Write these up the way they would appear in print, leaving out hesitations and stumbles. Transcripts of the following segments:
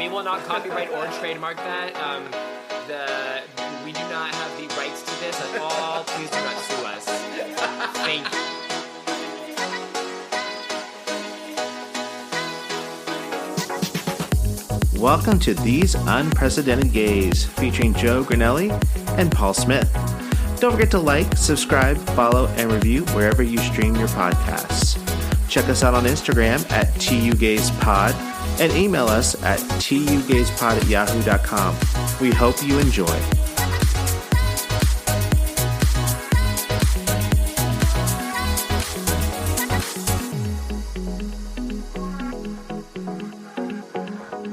We will not copyright or trademark that. We do not have the rights to this at all. Please do not sue us. Thank you. Welcome to These Unprecedented Gays, featuring Joe Granelli and Paul Smith. Don't forget to like, subscribe, follow, and review wherever you stream your podcasts. Check us out on Instagram at tugayspod and email us at tugayspod@yahoo.com. We hope you enjoy.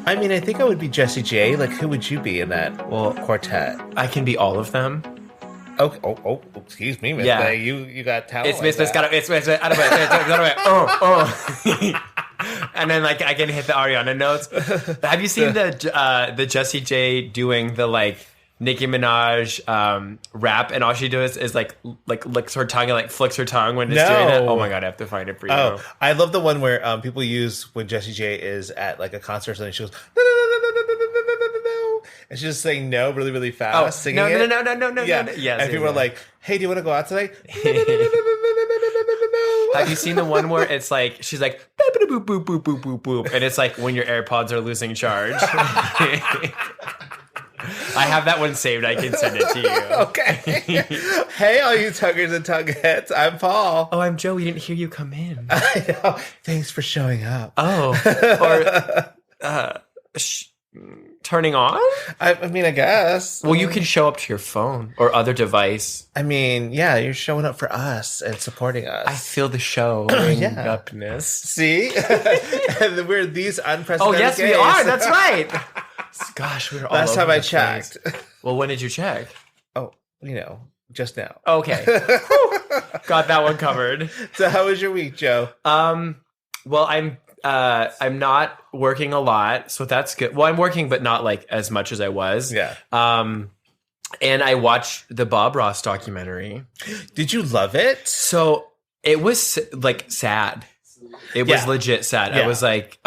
I mean, I think I would be Jessie J. Like, who would you be in that quartet? I can be all of them. Oh, excuse me, Miss Bay. You got talent. It's Miss out of it. And then like I can hit the Ariana notes. Have you seen the Jessie J doing the like Nicki Minaj rap, and all she does is like licks her tongue and like flicks her tongue when it's doing that? Oh my god, I have to find it for you. Oh, I love the one where people use when Jessie J is at like a concert or something. She goes, and she's just saying no really, really fast, singing no. Yeah. Yes, and people are like, hey, do you want to go out tonight? Have you seen the one where it's like, she's like, boop, boop, boop, boop, boop, boop, boop, and it's like when your AirPods are losing charge. I have that one saved. I can send it to you. Okay. Hey, all you tuggers and tugheads. I'm Paul. Oh, I'm Joe. We didn't hear you come in. I know. Thanks for showing up. Oh. Or turning on? I mean, I guess. Well, you can show up to your phone or other device. I mean, yeah, you're showing up for us and supporting us. I feel the show upness. See? And we're these unprecedented yes, gays. we are. That's right. Gosh, we're all Last over time I the checked. place. Well, when did you check? Oh, just now. Okay. Got that one covered. So how was your week, Joe? Well, I'm not working a lot, so that's good. Well, I'm working, but not like as much as I was. Yeah. And I watched the Bob Ross documentary. Did you love it? So it was like sad. It was legit sad. Yeah. I was like,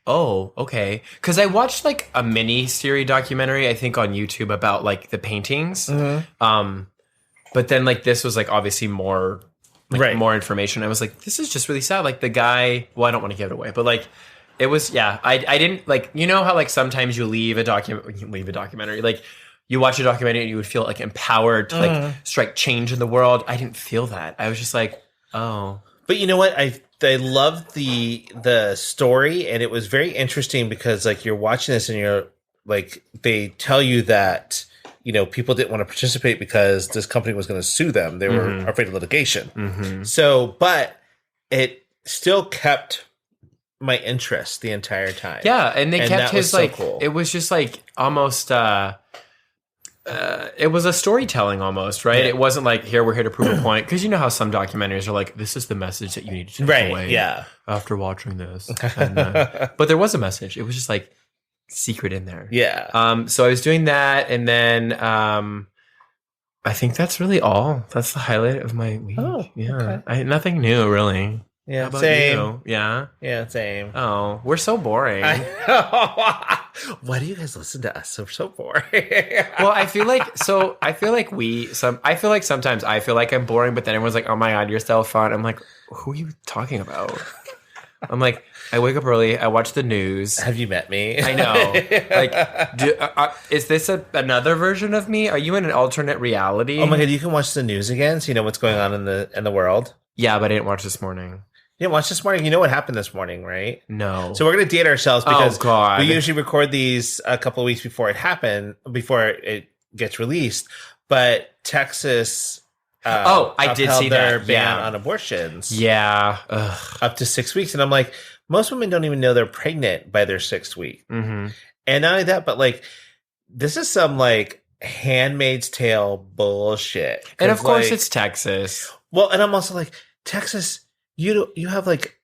oh, okay. Because I watched like a mini series documentary, I think on YouTube about like the paintings. Mm-hmm. But then like this was like obviously more more information. I was like, this is just really sad. Like the guy, well, I don't want to give it away, but like it was, I didn't like, you know how like sometimes you leave a documentary, like you watch a documentary and you would feel like empowered to like strike change in the world. I didn't feel that. I was just like, oh. But you know what? I loved the story, and it was very interesting because like you're watching this and you're like, they tell you that, people didn't want to participate because this company was going to sue them. They were afraid of litigation. Mm-hmm. So, but it still kept my interest the entire time. Yeah, and they kept his so like, cool. It was just like almost, it was a storytelling almost, right? Yeah. It wasn't like, we're here to prove a point. Because you know how some documentaries are like, this is the message that you need to take away after watching this. And, but there was a message. It was just like, secret in there. Yeah. So I was doing that, and then I think that's really all. That's the highlight of my week. Oh, yeah. Okay. Nothing new really. Yeah, How about same. You? Yeah. Yeah, same. Oh, we're so boring. Why do you guys listen to us? We're so boring. Well, I feel like sometimes I feel like I'm boring, but then everyone's like, "Oh my god, you're so fun." I'm like, who are you talking about? I'm like, I wake up early. I watch the news. Have you met me? I know. Like, is this another version of me? Are you in an alternate reality? Oh my god, you can watch the news again, so you know what's going on in the world. Yeah, but I didn't watch this morning. You didn't watch this morning? You know what happened this morning, right? No. So we're gonna date ourselves because we usually record these a couple of weeks before it gets released. But Texas. I did see their that ban on abortions. Yeah, up to 6 weeks, and I'm like, most women don't even know they're pregnant by their 6th week. Mm-hmm. And not only that, but like, this is some like Handmaid's Tale bullshit. And of course, it's Texas. Well, and I'm also like, Texas, you have like,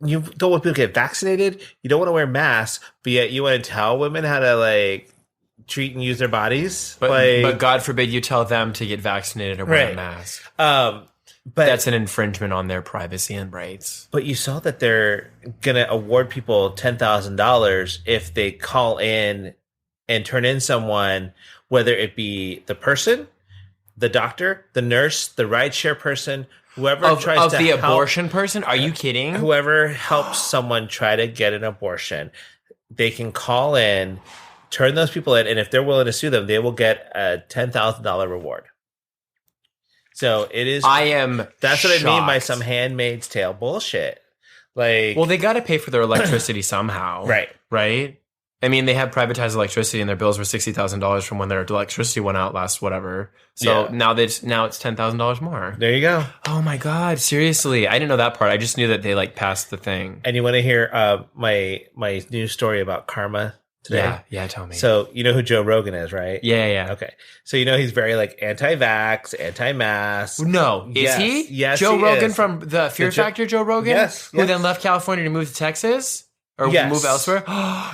you don't want people to get vaccinated. You don't want to wear masks, but yet you want to tell women how to like treat and use their bodies. But God forbid you tell them to get vaccinated or wear a mask. But that's an infringement on their privacy and rights. But you saw that they're gonna award people $10,000 if they call in and turn in someone, whether it be the person, the doctor, the nurse, the rideshare person, whoever tries to the help, abortion person. Are you kidding? whoever helps someone try to get an abortion, they can call in, turn those people in, and if they're willing to sue them, they will get a $10,000 reward. So it is. That's what I mean by some Handmaid's Tale bullshit. Like, well, they got to pay for their electricity somehow, right? Right. I mean, they had privatized electricity, and their bills were $60,000 from when their electricity went out last whatever. So now it's $10,000 more. There you go. Oh my God! Seriously, I didn't know that part. I just knew that they like passed the thing. And you want to hear my news story about karma today? Yeah. Tell me. So you know who Joe Rogan is, right? Yeah. Okay. So you know he's very like anti-vax, anti-mask. No, is he? Yes, Joe he Rogan is. from the Fear Factor. Joe Rogan, yes, who then left California to move to Texas. Or move elsewhere?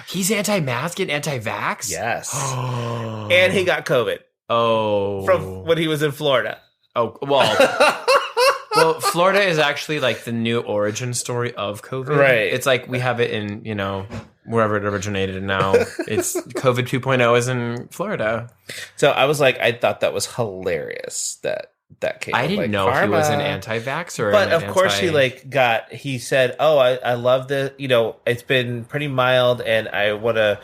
He's anti-mask and anti-vax? Yes. And he got COVID. Oh. From when he was in Florida. Oh, well, Florida is actually like the new origin story of COVID. Right. It's like we have it in, wherever it originated, and now it's COVID 2.0 is in Florida. So I was like, I thought that was hilarious that came. I didn't know if he was an anti-vaxxer. But of course he said, oh, I love the, it's been pretty mild and I want to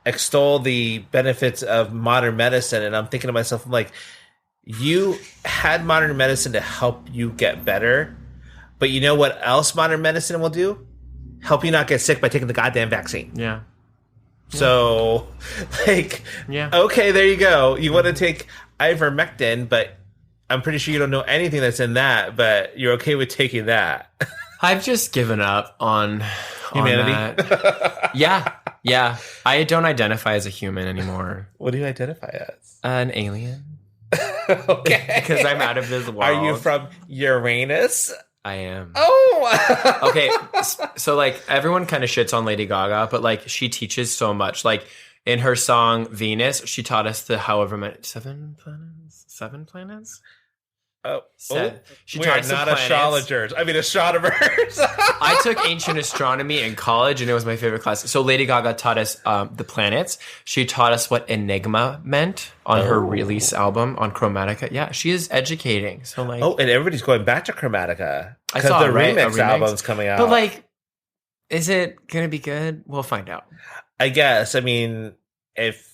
extol the benefits of modern medicine. And I'm thinking to myself, I'm like, you had modern medicine to help you get better. But you know what else modern medicine will do? Help you not get sick by taking the goddamn vaccine. Yeah. So, okay, there you go. You want to take ivermectin, but I'm pretty sure you don't know anything that's in that, but you're okay with taking that. I've just given up on humanity. Yeah. I don't identify as a human anymore. What do you identify as? An alien. Okay. Because I'm out of this world. Are you from Uranus? I am. Oh! Okay, so like everyone kind of shits on Lady Gaga, but like she teaches so much. Like in her song Venus, she taught us the however many 7 planets. She we are not astrologers. I mean, astronomers. I took ancient astronomy in college, and it was my favorite class. So Lady Gaga taught us the planets. She taught us what Enigma meant on her release album on Chromatica. Yeah, she is educating. So like, and everybody's going back to Chromatica because the remix album's coming out. But like, is it gonna be good? We'll find out. I guess. I mean, if.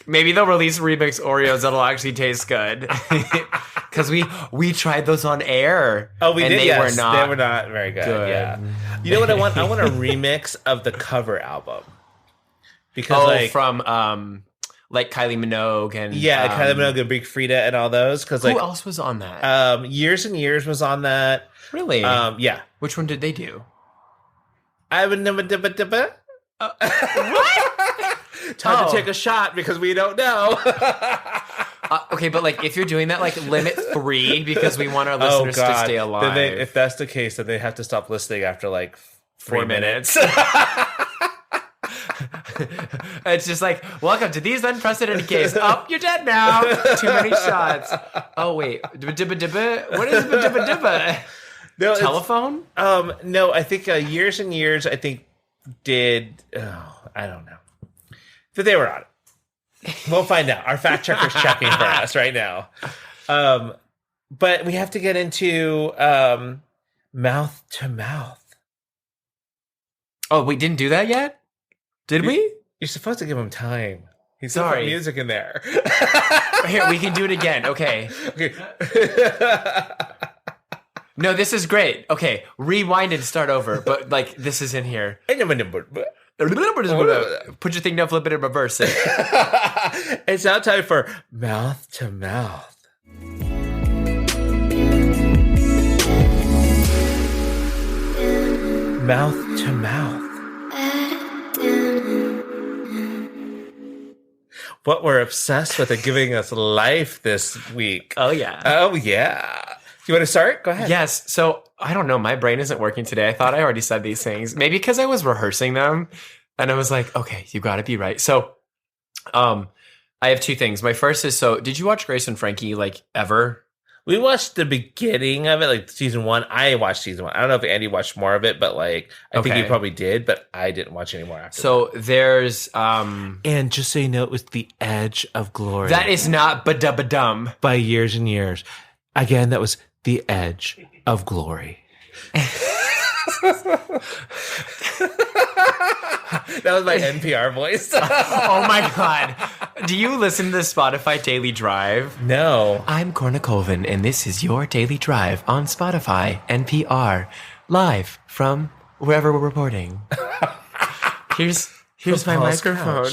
Maybe they'll release remix Oreos that'll actually taste good. Because we tried those on air. Oh, we did. They were not very good. Yeah. You know what I want? I want a remix of the cover album. Because from like Kylie Minogue and Kylie Minogue and Big Frida and all those. Because who else was on that? Years and Years was on that. Really? Yeah. Which one did they do? I would never. What? Time to take a shot because we don't know. Okay, but like if you're doing that, like limit 3 because we want our listeners to stay alive. Then if that's the case, then they have to stop listening after like 4 minutes. It's just like, welcome to these unprecedented cases. Oh, you're dead now. Too many shots. Oh wait, what is dibba? No, telephone? No, I think Years and Years. I think did. I don't know. But they were on it. We'll find out. Our fact checker's checking for us right now. But we have to get into mouth to mouth. Oh, we didn't do that yet? Did we? You're supposed to give him time. He's sorry. Put music in there. Here, we can do it again. Okay. No, this is great. Okay, rewind and start over. But like, this is in here. Put your thing down, flip it, and reverse it. It's now time for mouth to mouth. Mouth to mouth. What we're obsessed with and giving us life this week. Oh, yeah. Oh, yeah. You want to start? Go ahead. Yes. So, I don't know. My brain isn't working today. I thought I already said these things. Maybe because I was rehearsing them. And I was like, okay, you got to be right. So, I have 2 things. My first is, did you watch Grace and Frankie, like, ever? We watched the beginning of it, like season 1. I watched season 1. I don't know if Andy watched more of it, but like I think he Okay. probably did, but I didn't watch any more after So there's And just so you know, it was The Edge of Glory. that is not ba-dum. by years and years. Again, that was The Edge of Glory. That was my NPR voice. Oh my god. Do you listen to the Spotify Daily Drive? No. I'm Corna Colvin, and this is your Daily Drive on Spotify, NPR, live from wherever we're reporting. Here's my Paul's microphone.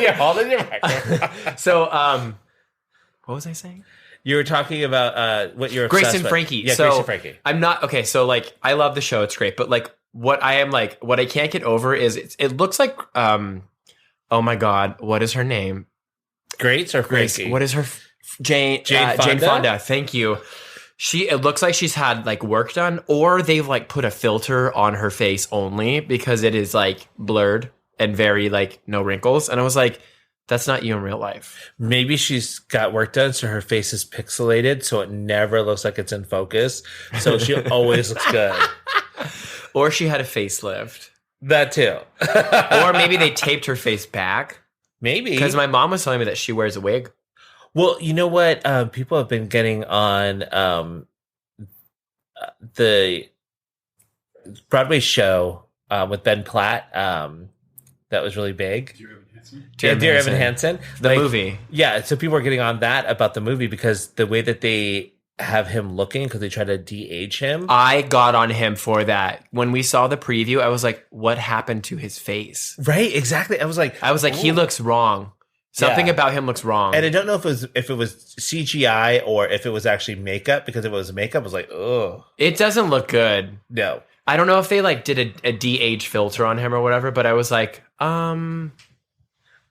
You're holding your microphone. So, what was I saying? You were talking about what you're Grace obsessed and with. Frankie. Yeah, So Grace and Frankie. I'm not okay. So like, I love the show; it's great. But like, what I can't get over is it looks like oh my god, what is her name? Grace or Grace. Frankie? What is her Jane Fonda? Thank you. It looks like she's had like work done, or they've like put a filter on her face only because it is like blurred and very like no wrinkles. And I was like, that's not you in real life. Maybe she's got work done, so her face is pixelated, so it never looks like it's in focus. So she always looks good. Or she had a facelift. That too. Or maybe they taped her face back. Maybe. Because my mom was telling me that she wears a wig. Well, you know what? People have been getting on the Broadway show with Ben Platt. That was really big. Dear Evan Hansen. The movie. Yeah, so people are getting on that about the movie because the way that they have him looking, because they try to de-age him. I got on him for that. When we saw the preview, I was like, what happened to his face? Right, exactly. I was like, he looks wrong. Something about him looks wrong. And I don't know if it was CGI or if it was actually makeup, because if it was makeup, I was like, oh. It doesn't look good. No. I don't know if they like did a de-age filter on him or whatever, but I was like,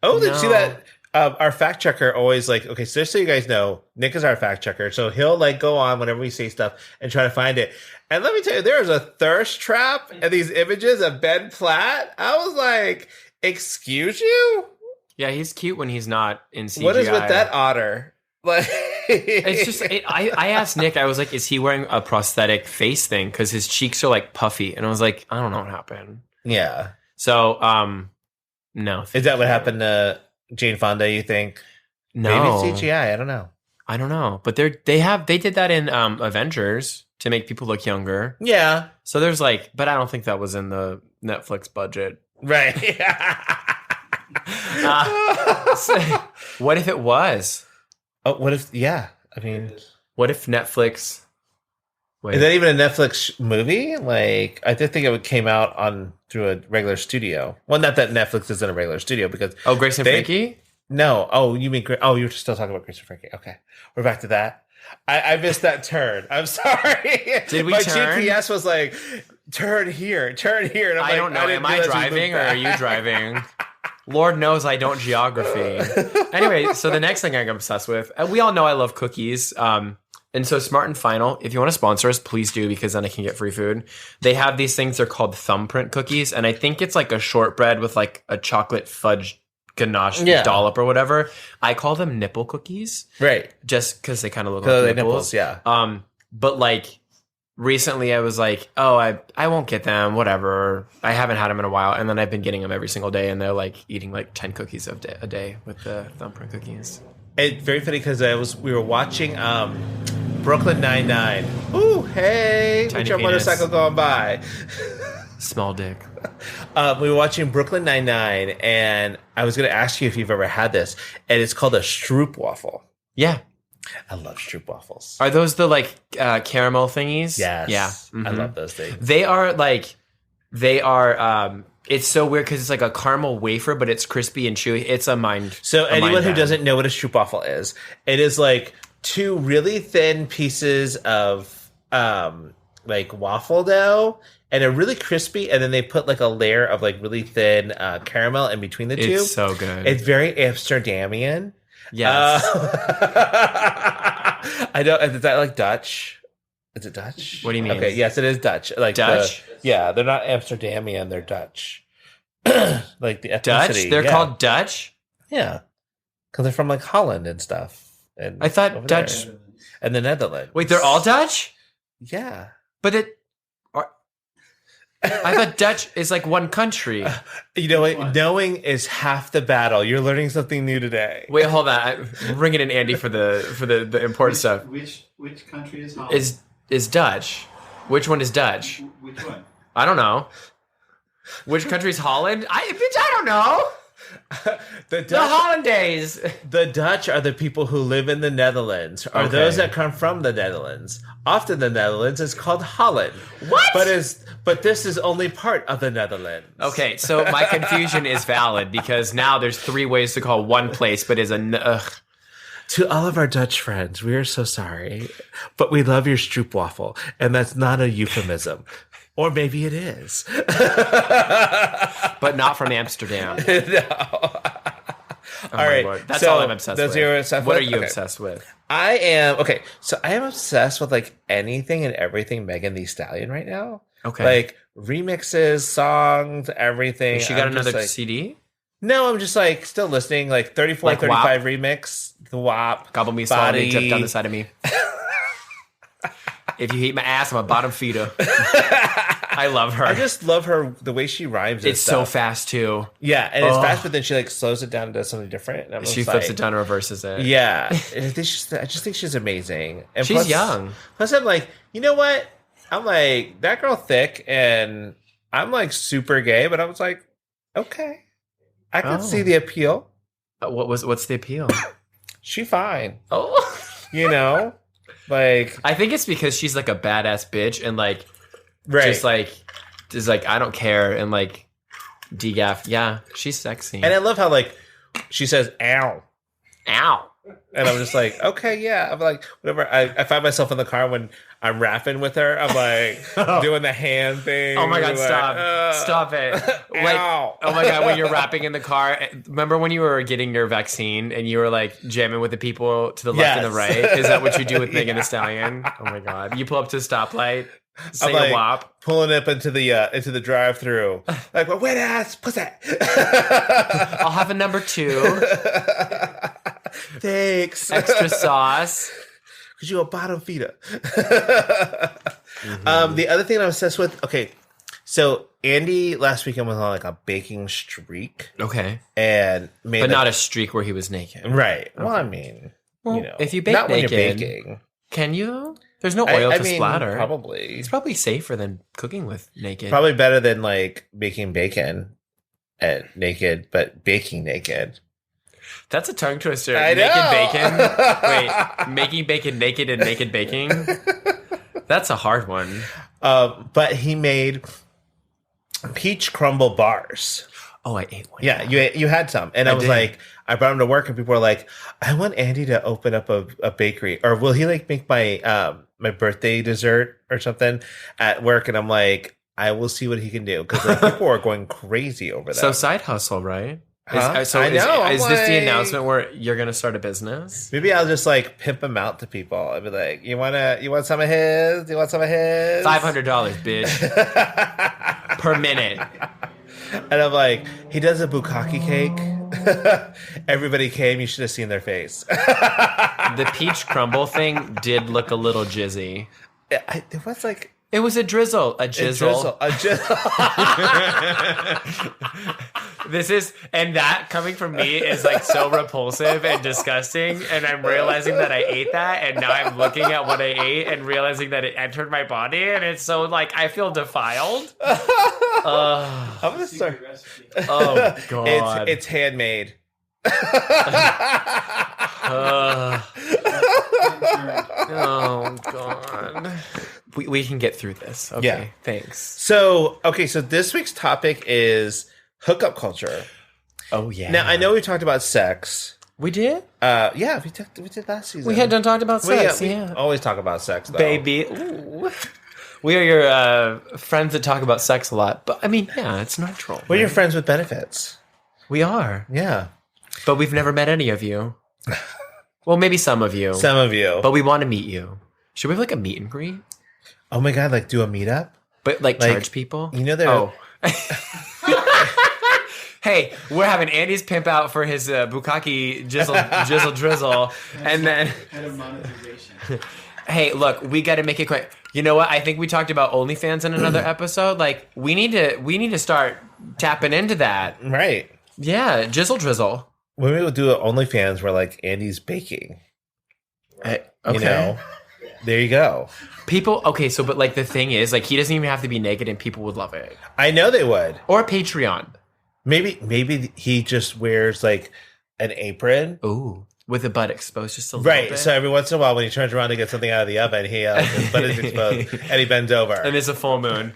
Oh, did you see that? Our fact checker always like, okay, so just so you guys know, Nick is our fact checker. So he'll like go on whenever we say stuff and try to find it. And let me tell you, there was a thirst trap in these images of Ben Platt. I was like, excuse you? Yeah, he's cute when he's not in CGI. What is with that otter? Like, it's just, I asked Nick, I was like, is he wearing a prosthetic face thing? Because his cheeks are like puffy. And I was like, I don't know what happened. Yeah. So, no. Is that what happened to Jane Fonda, you think? No. Maybe it's CGI. I don't know. I don't know. But they did that in Avengers to make people look younger. Yeah. So there's like, but I don't think that was in the Netflix budget. Right. So, what if it was? Oh, what if, yeah. I mean, what if Netflix... Wait. Is that even a Netflix movie? Like, I did think it came out through a regular studio. Well, not that Netflix isn't a regular studio because... Oh, Grace and Frankie? No. Oh, you mean... Oh, you were still talking about Grace and Frankie. Okay. We're back to that. I missed that turn. I'm sorry. Did we My turn? GPS was like, turn here, turn here. And I'm I like, don't know. didn't Am I realize we driving moved or are back. you driving? Lord knows I don't geography. Anyway, so the next thing I'm obsessed with, we all know I love cookies. And so Smart and Final, if you want to sponsor us, please do, because then I can get free food. They have these things, they're called thumbprint cookies. And I think it's like a shortbread with like a chocolate fudge ganache dollop or whatever. I call them nipple cookies. Right. Just because they kind of look like nipples. Yeah. But like recently I was like, oh, I won't get them, whatever. I haven't had them in a while. And then I've been getting them every single day. And they're like eating like 10 cookies a day with the thumbprint cookies. It's very funny because we were watching Brooklyn Nine-Nine. Ooh, hey, Tiny with your penis. motorcycle going by. Small dick. We were watching Brooklyn Nine-Nine, and I was going to ask you if you've ever had this, and it's called a Stroop waffle. Yeah. I love Stroop waffles. Are those the like caramel thingies? Yes. Yeah. I Mhm. love those things. They are it's so weird because it's like a caramel wafer, but it's crispy and chewy. It's a mind. So anyone who bend. doesn't know what a Stroop waffle is, it is like two really thin pieces of like waffle dough, and they're really crispy, and then they put like a layer of like really thin caramel in between the two. It's so good. It's very Amsterdamian. Yes. I don't. Is that like Dutch? Is it Dutch? What do you mean? Okay, yes, it is Dutch. Like Dutch? Yeah, they're not Amsterdamian. They're Dutch. Like the ethnicity. Dutch? They're called Dutch? Yeah, because they're from like Holland and stuff. And I thought over Dutch there. and the Netherlands. Wait, they're all Dutch? Yeah. But I thought Dutch is like one country. You know what? Knowing is half the battle. You're learning something new today. Wait, hold on. I'm bringing in Andy for the important stuff. Which country is Holland? Is Dutch? Which one is Dutch? Which one? I don't know. Which country's Holland? I don't know. The The Hollandaise. The Dutch are the people who live in the Netherlands, or Okay. those that come from the Netherlands. Often the Netherlands is called Holland. What? But this is only part of the Netherlands. Okay, so my confusion is valid because now there's 3 ways to call one place, but is ugh. To all of our Dutch friends, we are so sorry, but we love your stroopwafel, and that's not a euphemism. Or maybe it is. But not from Amsterdam. No. Oh All right, Lord. That's so all I'm obsessed those with. you're obsessed What with? are you Okay. obsessed with? I am obsessed with like anything and everything Megan Thee Stallion right now. Okay. Like remixes, songs, everything. She got I'm just another like- CD? No, I'm just like still listening. Like 34, Like 35 remix, the WAP. Gobble me, swallow me, Body. drip down the side of me. If you hate my ass, I'm a bottom feeder. I love her. I just love her the way she rhymes. And it's so stuff. fast too. Yeah, and it's Oh. fast, but then she like slows it down and does something different. And I'm She just flips like, it down and reverses it. Yeah, and I just think she's amazing. And She's young. Plus, I'm like, you know what? I'm like that girl thick, and I'm like super gay, but I was like, okay, I can Oh. see the appeal. What's the appeal? She fine, Oh. you know, like I think it's because she's like a badass bitch and like right. just like I don't care and like degaff. Yeah, she's sexy. And I love how like she says "ow," Ow. and I'm just like, okay, yeah. I'm like, whatever. I find myself in the car when I'm rapping with her. I'm like doing the hand thing. Oh my god, like, stop it. Like, ow. oh my god, when you're rapping in the car, remember when you were getting your vaccine and you were like jamming with the people to the left and the Yes. right? Is that what you do with Megan Thee Yeah. Stallion? Oh my god. You pull up to a stoplight, sing like, a WAP. Pulling up into the drive-through, like, well, wet ass pussy. I'll have a number 2, Thanks. extra sauce. Because you're a bottom feeder. The other thing I'm obsessed with. Okay, so Andy last weekend was on like a baking streak Okay. and made, But like- not a streak where he was naked. right. Well, I mean, Well, you know, if you bake not when naked, you're baking. Can you though? There's no oil I to mean, splatter. probably. It's probably safer than cooking with naked. Probably better than like making bacon at naked, but baking naked. That's a tongue twister. I Naked know. bacon. Wait, making bacon naked and naked baking? That's a hard one. But he made peach crumble bars. Oh, I ate one. Yeah, you had some, and I was did. like, I brought him to work, and people were like, I want Andy to open up a bakery, or will he like make my my birthday dessert or something at work? And I'm like, I will see what he can do because like, people are going crazy over that. So side hustle, right? Huh? So I know, Is I'm this the like- announcement where you're going to start a business? Maybe I'll just like pimp him out to people. I'll be like, you want some of his? You want some of his? $500, bitch, per minute. And I'm like, he does a bukkake cake. Everybody came. You should have seen their face. The peach crumble thing did look a little jizzy. It was like It was a drizzle, a a jizzle. drizzle. This is, and that coming from me is like so repulsive and disgusting. And I'm realizing that I ate that. And now I'm looking at what I ate and realizing that it entered my body. And it's so like, I feel defiled. I'm gonna start. Secret recipe. Oh, God. It's handmade. Oh, God. We can get through this. Okay, Yeah. thanks. So this week's topic is hookup culture. Oh, yeah. Now I know we talked about sex. We did? Yeah, we did last season. We had done talked about sex, we yeah. always talk about sex, though. Baby. Ooh. We are your friends that talk about sex a lot. But, I mean, yeah, it's natural. We're your friends with benefits. We are. Yeah, But we've never met any of you. Well, maybe some of you. some of you. But we want to meet you. Should we have like a meet and greet? Oh my god, like do a meetup? But like Like, charge people? you know there- Oh. hey, we're having Andy's pimp out for his bukkake jizzle drizzle, and then Head of monetization. hey, look, we got to make it quick. You know what? I think we talked about OnlyFans in another episode. Like, we need to start tapping into that. Right. Yeah, jizzle drizzle. When we would do an OnlyFans where like Andy's baking. Okay. You know, there you go. People, okay, so, but like the thing is, like, he doesn't even have to be naked and people would love it. I know they would. Or Patreon. Maybe he just wears like an apron. Ooh. With the butt exposed just a little bit. Right. So every once in a while when he turns around to get something out of the oven, his butt is exposed and he bends over. And it's a full moon.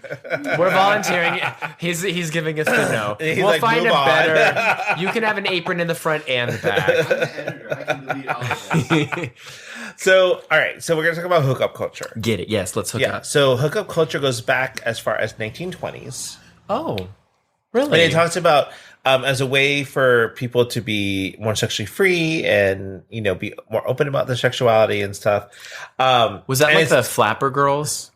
We're volunteering. He's giving us the no. We'll like, find a "Move on." better. You can have an apron in the front and the back. I'm the editor. I can delete all of this. So, all right. So we're going to talk about hookup culture. Get it. Yes, let's hook Yeah. up. So hookup culture goes back as far as 1920s. Oh, really? And it talks about as a way for people to be more sexually free and, you know, be more open about their sexuality and stuff. Was that and like the Flapper Girls?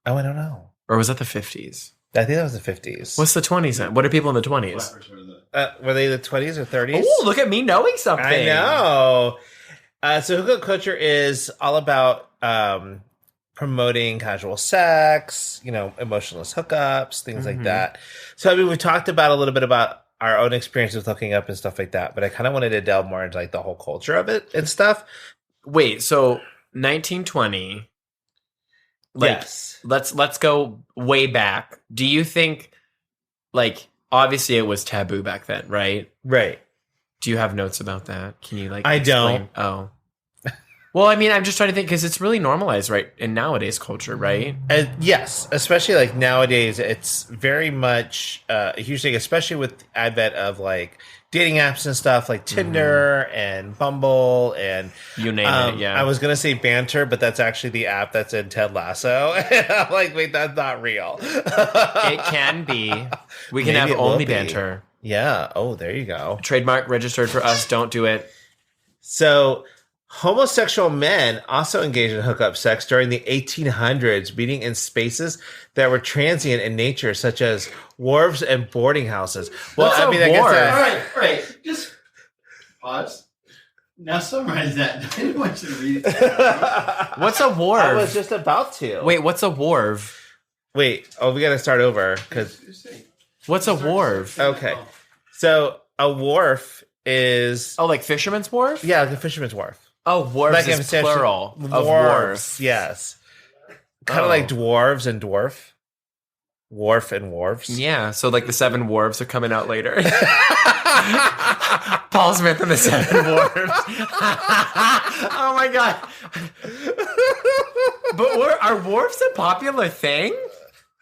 Oh, I don't know. Or was that the 50s? I think that was the 50s. What's the 20s then? What are people in the 20s? Flappers were the- Were they the 20s or 30s? Oh, look at me knowing something. I know. So hookup culture is all about promoting casual sex, you know, emotionless hookups, things like that. So, I mean, we talked about a little bit about our own experience with hooking up and stuff like that, but I kind of wanted to delve more into like the whole culture of it and stuff. Wait, so 1920. Like, Yes. Let's go way back. Do you think, like, obviously it was taboo back then, right? Right. Do you have notes about that? Can you like? I explain? don't. Oh. Well, I mean, I'm just trying to think because it's really normalized, right, in nowadays culture, right? And yes, especially like nowadays, it's very much a huge thing, especially with the advent of like dating apps and stuff like Tinder and Bumble and You name it, yeah. I was gonna say Banter, but that's actually the app that's in Ted Lasso. I'm like, wait, that's not real. It can be. We can Maybe have it will only be. banter. Yeah. Oh, there you go. Trademark registered for us. Don't do it. So, homosexual men also engaged in hookup sex during the 1800s, meeting in spaces that were transient in nature, such as wharves and boarding houses. Well, What's I a mean, I guess wharf? All right. Just pause. Now summarize that. I didn't want you to read it. What's a I was wharf? just about to. Wait, what's a wharf? Wait. Oh, we got to start over because. Just say. What's a wharf? Okay. So a wharf is Oh, like fisherman's wharf? like a fisherman's wharf. Oh, wharves Like is essentially- plural of Wharves, wharf. yes. Kind Oh. of like dwarves and dwarf. Wharf and wharves. Yeah, so like the seven wharves are coming out later. Paul Smith and the seven wharves. Oh my god! But are wharves a popular thing?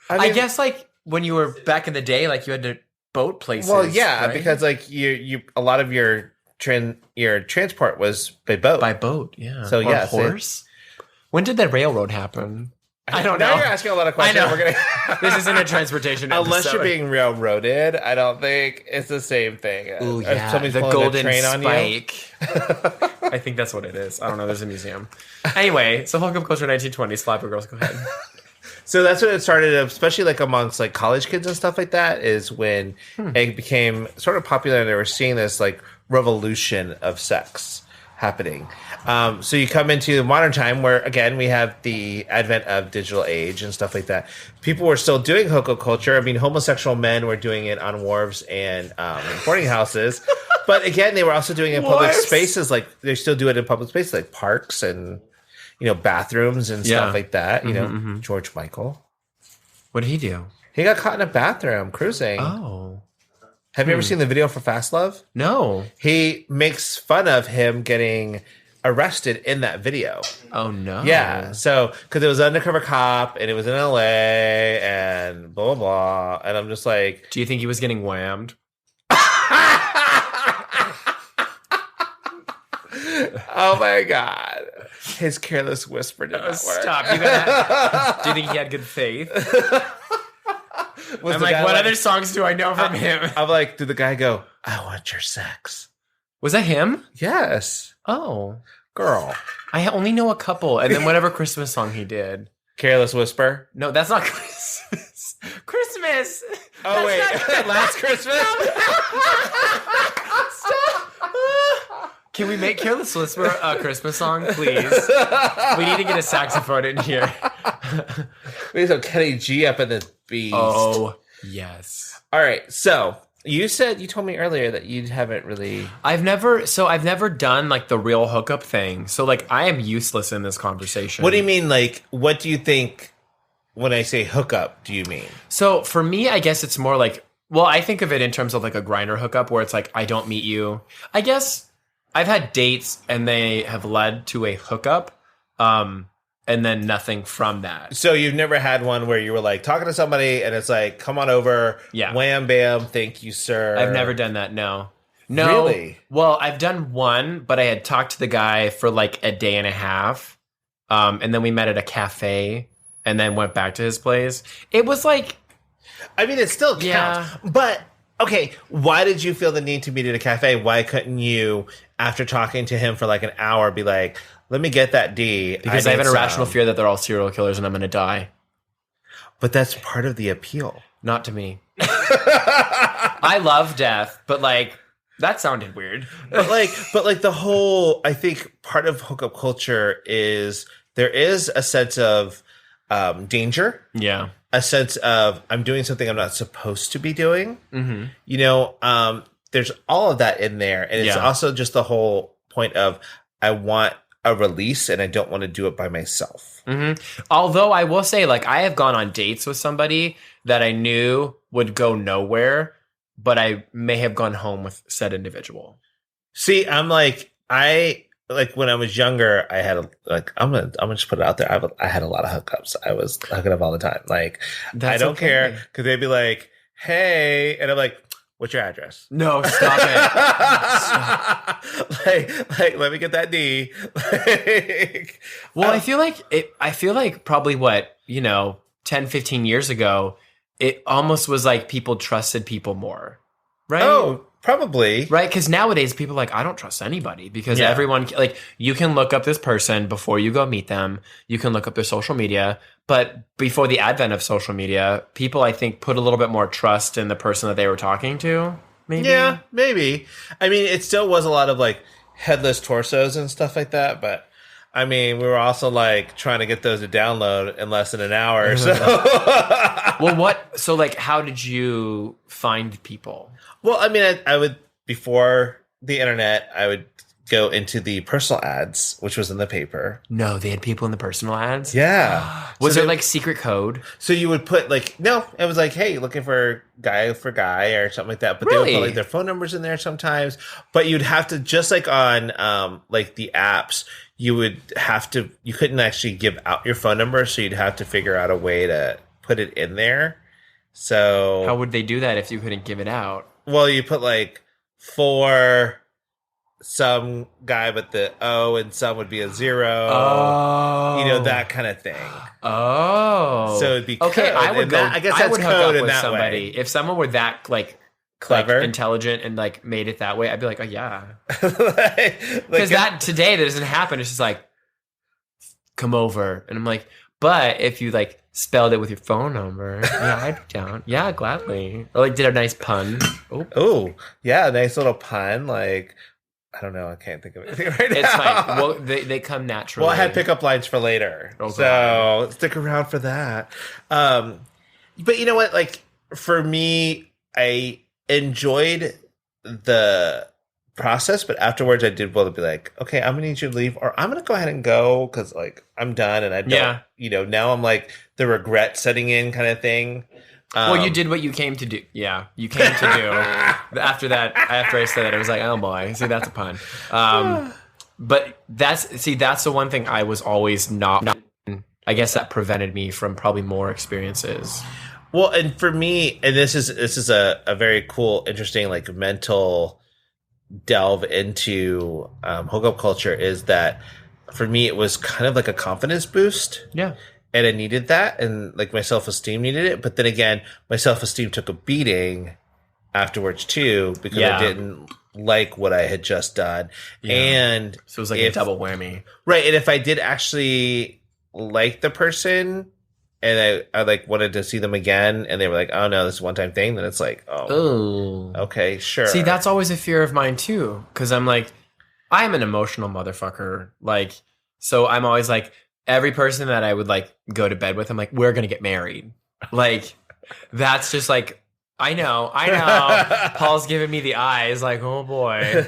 I mean, guess like when you were back in the day, like you had to boat places. Well, yeah, right? because like you a lot of your transport was by boat. by boat, yeah. So, Or yeah, horse. When did the railroad happen? I don't Now know. you're asking a lot of questions. I know. We're gonna This isn't a transportation unless episode. you're being railroaded. I don't think it's the same thing. Ooh, If yeah, somebody's the pulling a golden train on you. spike. I think that's what it is. I don't know. There's a museum. Anyway, so hookup culture 1920s. Flapper girls, go ahead. So that's when it started, especially like amongst like college kids and stuff like that, is when it became sort of popular and they were seeing this like revolution of sex happening. So you come into modern time where, again, we have the advent of digital age and stuff like that. People were still doing hookup culture. I mean, homosexual men were doing it on wharves and in boarding houses. But again, they were also doing it in public Wharves? spaces. Like they still do it in public spaces like parks and, you know, bathrooms and Yeah. stuff like that. You know, George Michael. What did he do? He got caught in a bathroom cruising. Oh. Have you ever seen the video for Fast Love? No. He makes fun of him getting arrested in that video. Oh, no. Yeah. So, because it was an undercover cop and it was in LA and blah, blah, blah. And I'm just like, Do you think he was getting whammed? oh my God. His careless whisper did not work. Stop. You gotta, do you think he had good faith? Was I'm the like, guy what other songs do I know from him? I'm like, did the guy go, I want your sex? Was that him? Yes. Oh. Girl. I only know a couple. And then whatever Christmas song he did. Careless whisper. No, that's not Christmas. Christmas. Oh wait, last Christmas. Can we make Careless Whisper a Christmas song, please? We need to get a saxophone in here. We need some Kenny G up in this beast. Oh, yes. All right, so you told me earlier that you haven't really. I've never done like the real hookup thing. So like I am useless in this conversation. What do you mean? Like, what do you think when I say hookup? Do you mean? So for me, I guess it's more like, well, I think of it in terms of like a grinder hookup where it's like I don't meet you. I guess I've had dates and they have led to a hookup, and then nothing from that. So you've never had one where you were like talking to somebody and it's like, come on over, wham, bam, thank you, sir. I've never done that, no. Really? Well, I've done one, but I had talked to the guy for like a day and a half, and then we met at a cafe and then went back to his place. It was like... I mean, it still counts, but... Okay, why did you feel the need to meet at a cafe? Why couldn't you, after talking to him for like an hour, be like, let me get that D? Because I have an irrational fear that they're all serial killers and I'm going to die. But that's part of the appeal. Not to me. I love death, but like, that sounded weird. but like the whole, I think part of hookup culture is there is a sense of danger. Yeah. A sense of I'm doing something I'm not supposed to be doing. Mm-hmm. You know, there's all of that in there. And it's also just the whole point of I want a release and I don't want to do it by myself. Mm-hmm. Although I will say, like, I have gone on dates with somebody that I knew would go nowhere, but I may have gone home with said individual. See, I'm like, when I was younger, I had I'm gonna just put it out there. I had a lot of hookups. I was hooking up all the time. Like, I don't care because they'd be like, "Hey," and I'm like, "What's your address?" No, stop it. Stop. Like, let me get that D. Well, I feel like probably 10, 15 years ago, it almost was like people trusted people more, right? Oh. Probably. Right? Because nowadays people are like, I don't trust anybody because everyone, like, you can look up this person before you go meet them. You can look up their social media. But before the advent of social media, people, I think, put a little bit more trust in the person that they were talking to. Maybe. Yeah, maybe. I mean, it still was a lot of like headless torsos and stuff like that. But I mean, we were also like trying to get those to download in less than an hour. So, well, so like, how did you find people? Well, I mean, I would, before the internet, I would go into the personal ads, which was in the paper. No, they had people in the personal ads? Yeah. Was there like secret code? So you would put like, no, it was like, hey, looking for guy or something like that. But really? They would put like their phone numbers in there sometimes. But you'd have to, just like on like the apps, you couldn't actually give out your phone number. So you'd have to figure out a way to put it in there. So how would they do that if you couldn't give it out? Well, you put like for some guy, but the O and some would be a 0. Oh. You know, that kind of thing. Oh. So it'd be okay. code. I guess that's code hook up in with that somebody. way. If someone were that like clever, like, intelligent, and like made it that way, I'd be like, oh yeah. Because that today that doesn't happen. It's just like, come over, and I'm like, but if you like spelled it with your phone number, yeah, I'd be down. Yeah, gladly. Or like did a nice pun. Oh, yeah, nice little pun. Like, I don't know, I can't think of anything right now. It's fine. Well, they come naturally. Well, I had pickup lines for later, so stick around for that. But you know what? Like for me, I enjoyed the process, but afterwards I did want to be like, okay, I'm gonna need you to leave, or I'm gonna go ahead and go because like I'm done, and I don't, now I'm like the regret setting in kind of thing. Well, you did what you came to do. Yeah, you came to do. After I said that, I was like, oh boy, see, that's a pun. But that's the one thing I was always not. I guess that prevented me from probably more experiences. Well, and for me, and this is a very cool, interesting, like mental delve into hookup culture, is that for me it was kind of like a confidence boost. Yeah. And I needed that, and like my self-esteem needed it. But then again, my self-esteem took a beating afterwards too, because I didn't like what I had just done. Yeah. And so it was like a double whammy. Right. And if I did actually like the person, and I like wanted to see them again, and they were like, "Oh no, this is a one-time thing." Then it's like, "Oh, Ooh. okay, sure." See, that's always a fear of mine too, because I'm like, I'm an emotional motherfucker. Like, so I'm always like, every person that I would like go to bed with, I'm like, we're gonna get married. Like, that's just like, I know. Paul's giving me the eyes, like, oh boy.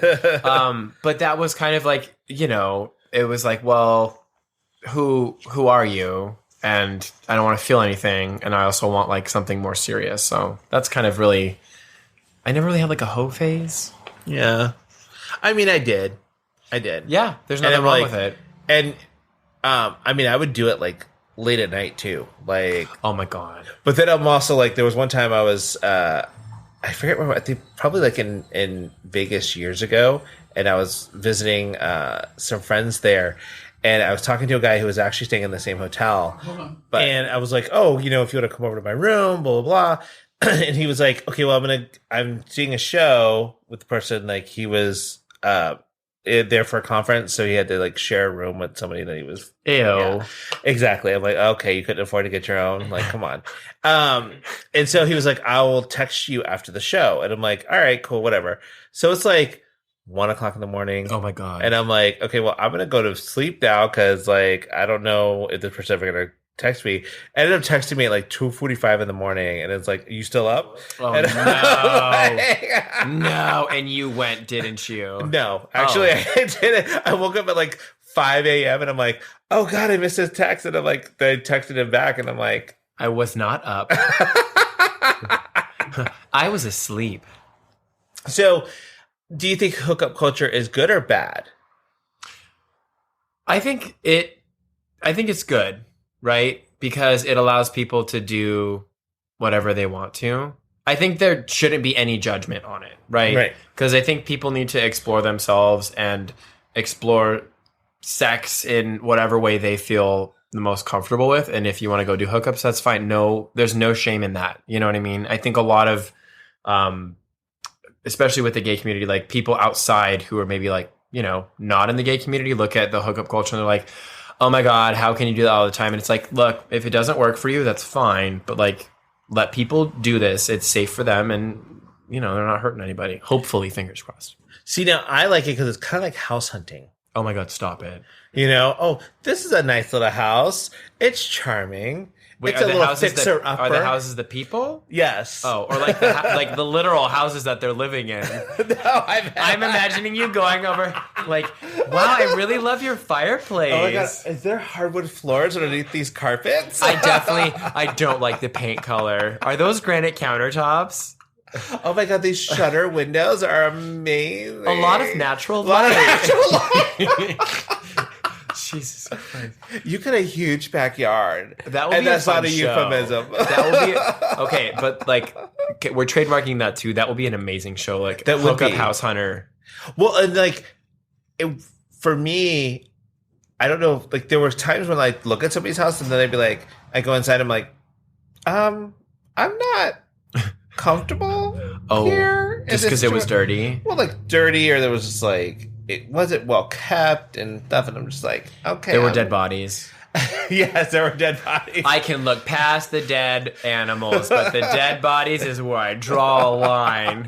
But that was kind of like, you know, it was like, well, who are you? And I don't want to feel anything, and I also want like something more serious. So that's kind of really, I never really had like a hoe phase. Yeah, I mean, I did. Yeah, there's nothing wrong with it. And I mean, I would do it like late at night too. Like, oh my god. But then I'm also like, there was one time I was, I forget where, I think probably like in Vegas years ago, and I was visiting some friends there, and I was talking to a guy who was actually staying in the same hotel. And I was like, oh, you know, if you want to come over to my room, blah blah blah. And he was like, okay, well, I'm seeing a show with the person. Like, he was there for a conference, so he had to like share a room with somebody that he was. Ew. Yeah, exactly. I'm like, okay, you couldn't afford to get your own. Like, come on. And so he was like, I will text you after the show. And I'm like, all right, cool, whatever. So it's like 1:00 in the morning. Oh my god. And I'm like, okay, well, I'm gonna go to sleep now because like I don't know if this person's ever gonna text me. Ended up texting me at like 2:45 in the morning, and it's like, are you still up? Oh and no. No, and you went, didn't you? No, actually, I didn't. I woke up at like 5 a.m. and I'm like, oh god, I missed his text. And I'm like, I texted him back, and I'm like, I was not up. I was asleep. So, do you think hookup culture is good or bad? I think it's good, right? Because it allows people to do whatever they want to. I think there shouldn't be any judgment on it, right? Right. Because I think people need to explore themselves and explore sex in whatever way they feel the most comfortable with. And if you want to go do hookups, that's fine. No, there's no shame in that. You know what I mean? I think a lot of, especially with the gay community, like people outside who are maybe like, you know, not in the gay community, look at the hookup culture and they're like, oh my God, how can you do that all the time? And it's like, look, if it doesn't work for you, that's fine. But like, let people do this. It's safe for them. And, you know, they're not hurting anybody. Hopefully, fingers crossed. See, now I like it because it's kind of like house hunting. Oh my God, stop it. You know, oh, this is a nice little house. It's charming. Wait, it's a little fixer-upper. Are the houses the people? Yes. Oh, or like like the literal houses that they're living in. No, I'm imagining you going over like, wow, I really love your fireplace. Oh my God, is there hardwood floors underneath these carpets? I don't like the paint color. Are those granite countertops? Oh my God, these shutter windows are amazing. A lot of natural light. Jesus Christ. You got a huge backyard. That would and be that's a fun not a show. euphemism. That would be okay, but like we're trademarking that too. That will be an amazing show. Like that would Hookup be. House Hunter. Well, and like for me, I don't know. Like there were times when I look at somebody's house and then I'd be like, I go inside. I'm like, I'm not comfortable here. Just because it was dirty. Well, like dirty, or there was just like it wasn't well kept and stuff. And I'm just like, okay, There were dead bodies. Yes, there were dead bodies. I can look past the dead animals, but the dead bodies is where I draw a line.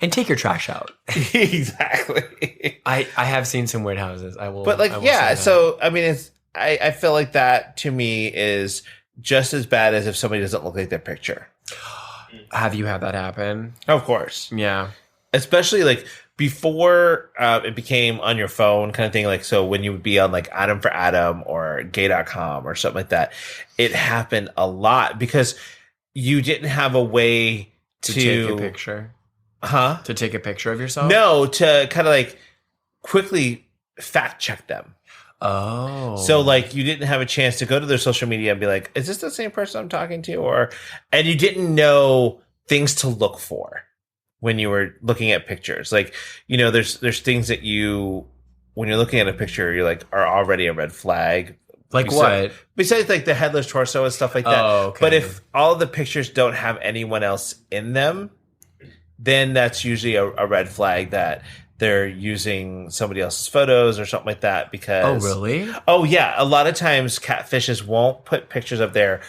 And take your trash out. Exactly. I have seen some weird houses. I will. But like, I will yeah. say that. So I mean, it's I feel like that to me is just as bad as if somebody doesn't look like their picture. Have you had that happen? Of course. Yeah. Especially like before it became on your phone kind of thing. Like, so when you would be on like Adam for Adam or gay.com or something like that, it happened a lot because you didn't have a way To take a picture. Huh? To take a picture of yourself? No, to kind of like quickly fact check them. Oh. So like you didn't have a chance to go to their social media and be like, is this the same person I'm talking to? And you didn't know things to look for when you were looking at pictures. Like, you know, there's things that when you're looking at a picture, you're like, are already a red flag. Like what? Besides like the headless torso and stuff like that. Oh, okay. But if all of the pictures don't have anyone else in them, then that's usually a red flag that they're using somebody else's photos or something like that because... Oh, really? Oh, yeah. A lot of times catfishes won't put pictures of their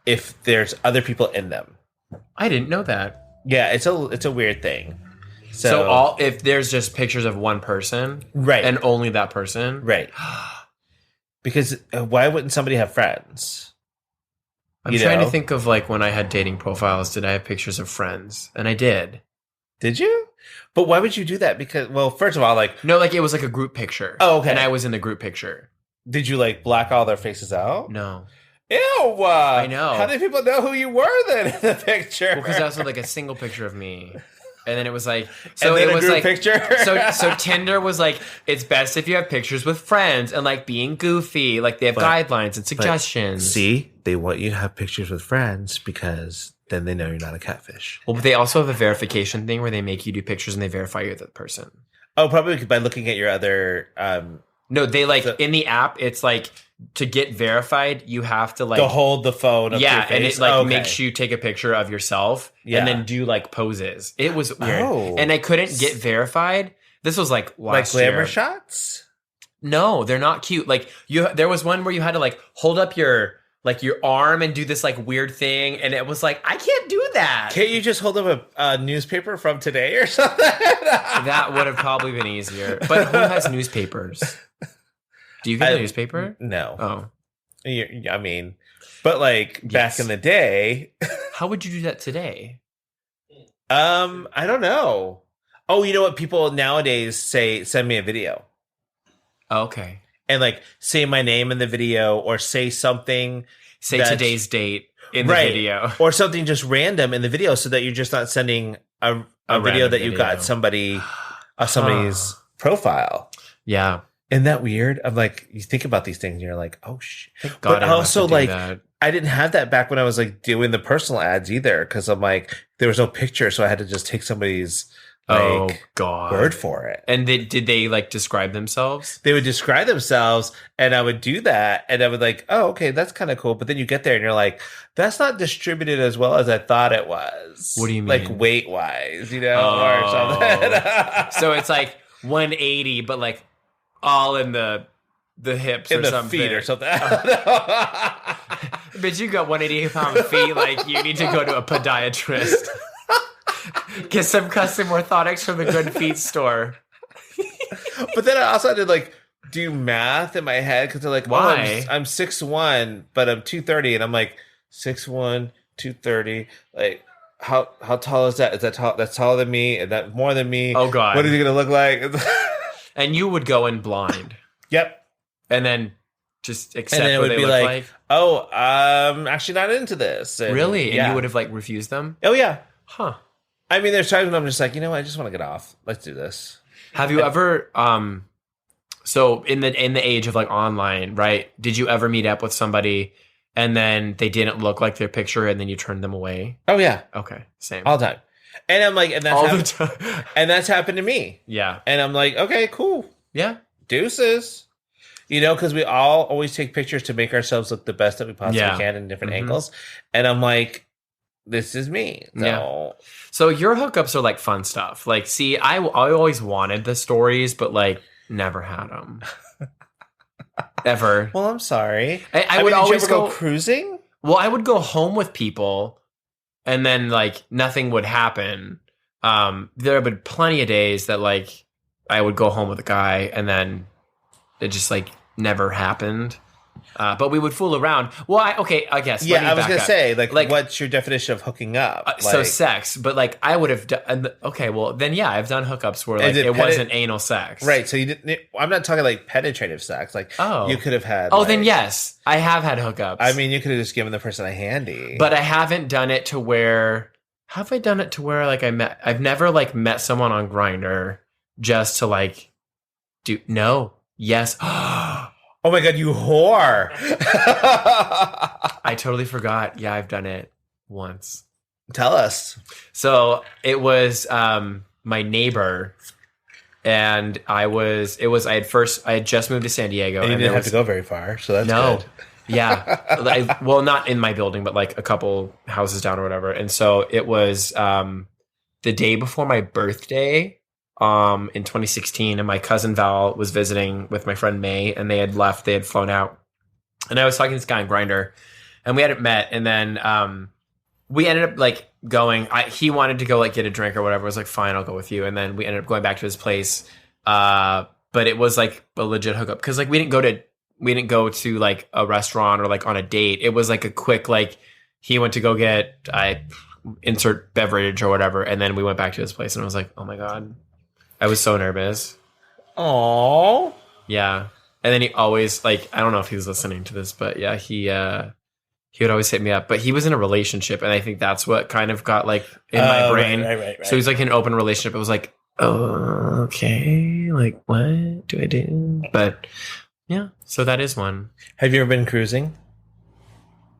if there's other people in them. I didn't know that. Yeah, it's a weird thing. So if there's just pictures of one person, right, and only that person, right? Because why wouldn't somebody have friends? I'm trying to think of like when I had dating profiles, did I have pictures of friends? And I did. Did you? But why would you do that? Because, well, first of all, like... No, like it was like a group picture. Oh, okay. And I was in the group picture. Did you like black all their faces out? No. Ew! I know. How did people know who you were then in the picture? Well, because that was like a single picture of me. And then it was like... So and then it a was group like... picture? so Tinder was like, it's best if you have pictures with friends and like being goofy. Like they have guidelines and suggestions. See? They want you to have pictures with friends because then they know you're not a catfish. Well, but they also have a verification thing where they make you do pictures and they verify you're the person. Oh, probably by looking at your other... No, they like... in the app, it's like... To get verified, you have to like... To hold the phone up to your face? And it like makes you take a picture of yourself and then do like poses. It was weird. Oh. And I couldn't get verified. This was like last year. Like glamour shots? No, they're not cute. Like there was one where you had to like hold up your arm and do this like weird thing, and it was like, I can't do that. Can't you just hold up a newspaper from today or something? That would have probably been easier. But who has newspapers? Do you get a newspaper? No. Oh. I mean, but like back in the day. How would you do that today? I don't know. Oh, you know what? People nowadays say, send me a video. Okay. And like say my name in the video or say something. Say today's date in the video. Or something just random in the video so that you're just not sending a video that you got somebody's profile. Yeah. Isn't that weird? I'm like, you think about these things and you're like, oh shit. God, but also like, I didn't have that back when I was like doing the personal ads either. Cause I'm like, there was no picture. So I had to just take somebody's word for it. And did they like describe themselves? They would describe themselves and I would do that. And I would like, oh, okay, that's kind of cool. But then you get there and you're like, that's not distributed as well as I thought it was. What do you mean? Like weight wise, or something. So it's like 180, but like, all in the hips in or the something. Feet or something. But you got 180-pound feet. Like you need to go to a podiatrist. Get some custom orthotics from the Good Feet store. But then I also had to like do math in my head because they're like, why? I'm 6'1", but I'm 230, and I'm like 6'1", 230. Like how tall is that? Is that tall? That's taller than me? Is that more than me? Oh God! What is he gonna look like? And you would go in blind. Yep. And then just accept and then it what would they be look like, oh, I'm actually not into this. And, really? And you would have like refused them? Oh, yeah. Huh. I mean, there's times when I'm just like, you know what? I just want to get off. Let's do this. Have you ever, so in the age of like online, right? Did you ever meet up with somebody and then they didn't look like their picture and then you turned them away? Oh, yeah. Okay. Same. All the time. And I'm like, and that's all the time. And that's happened to me. Yeah. And I'm like, okay, cool. Yeah. Deuces. You know, because we all always take pictures to make ourselves look the best that we possibly can in different angles. And I'm like, this is me. So. Yeah. So your hookups are like fun stuff. Like, see, I always wanted the stories, but like never had them. Ever. Well, I'm sorry. I would always did you ever go cruising. Well, I would go home with people. And then, like, nothing would happen. There have been plenty of days that, like, I would go home with a guy, and then it just, like, never happened. But we would fool around. Well, I guess. Yeah, I was going to say, like, what's your definition of hooking up? So sex. But, like, I would have done... Okay, well, then, yeah, I've done hookups where, like, it wasn't anal sex. Right, so you didn't... I'm not talking, like, penetrative sex. Like, you could have had... Oh, then yes. I have had hookups. I mean, you could have just given the person a handy. But I haven't done it to where... Have I done it to where, like, I've never, like, met someone on Grindr just to, like, do... No. Yes. Oh my God, you whore. I totally forgot. Yeah, I've done it once. Tell us. So it was my neighbor, and I had just moved to San Diego. And you didn't have to go very far, so that's good. Yeah. Well, not in my building, but like a couple houses down or whatever. And so it was the day before my birthday. In 2016, and my cousin Val was visiting with my friend May, and they had flown out. And I was talking to this guy on Grindr, and we hadn't met, and then we ended up like going. He wanted to go like get a drink or whatever. I was like, fine, I'll go with you. And then we ended up going back to his place. But it was like a legit hookup because like we didn't go to like a restaurant or like on a date. It was like a quick like he went to go get insert beverage or whatever, and then we went back to his place, and I was like, oh my god, I was so nervous. Aww. Yeah. And then he always like, I don't know if he was listening to this, but yeah, he would always hit me up. But he was in a relationship, and I think that's what kind of got like in my brain. Right. So he's like in an open relationship. It was like, oh, okay, like what do I do? But yeah, so that is one. Have you ever been cruising?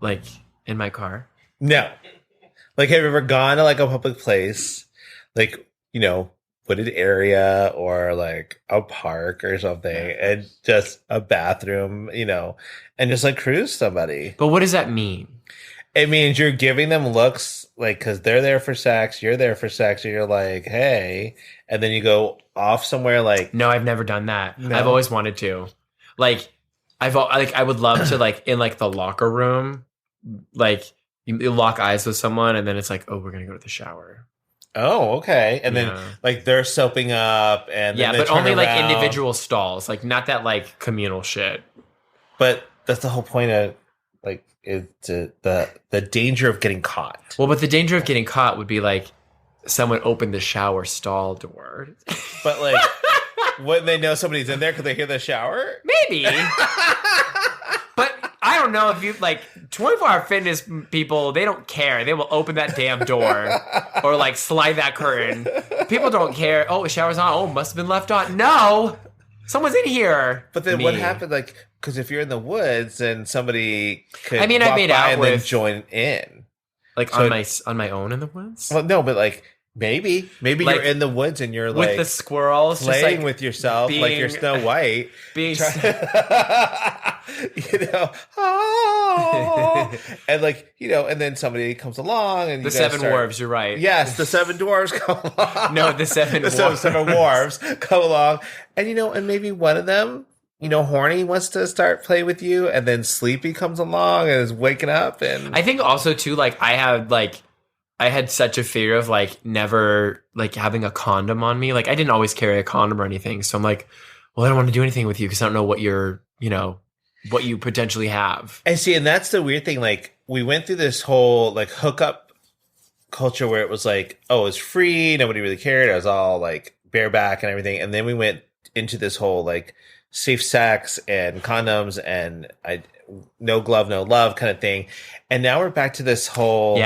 Like in my car. No. Like, have you ever gone to like a public place, like, you know, wooded area or like a park or something, and just a bathroom, you know, and just like cruise somebody? But what does that mean? It means you're giving them looks like, because they're there for sex, you're there for sex, and you're like, hey, and then you go off somewhere like. No, I've never done that. No? I've always wanted to. Like, I would love to like in like the locker room, like you lock eyes with someone, and then it's like, oh, we're gonna go to the shower. Oh, okay. And then like they're soaping up, and then but only like around. individual stalls, like not that like communal shit. But that's the whole point of like the danger of getting caught. Well, but the danger of getting caught would be like someone opened the shower stall door. But like, wouldn't they know somebody's in there because they hear the shower? Maybe. But I don't know if you like 24-hour fitness people, they don't care. They will open that damn door or like slide that curtain. People don't care. Oh, the shower's on. Oh, must have been left on. No, someone's in here. But then what happened? Like, because if you're in the woods and somebody could, I mean, I made out and with then join in, like so, on my own in the woods. Well, no, but like maybe like, you're in the woods and you're like with the squirrels, playing just like with yourself, like you're Snow White, being. You know, oh, and like, you know, and then somebody comes along and the seven dwarves. You're right. Yes, the seven dwarves come along. No, the seven dwarves come along, and you know, and maybe one of them, you know, horny wants to start playing with you, and then Sleepy comes along and is waking up, and I think also too, like I had such a fear of like never like having a condom on me. Like I didn't always carry a condom or anything, so I'm like, well, I don't want to do anything with you because I don't know what you're, you know, what you potentially have. And see, and that's the weird thing. Like, we went through this whole like hookup culture where it was like, oh, it was free, nobody really cared. I was all like bareback and everything. And then we went into this whole like safe sex and condoms and no glove, no love kind of thing. And now we're back to this whole,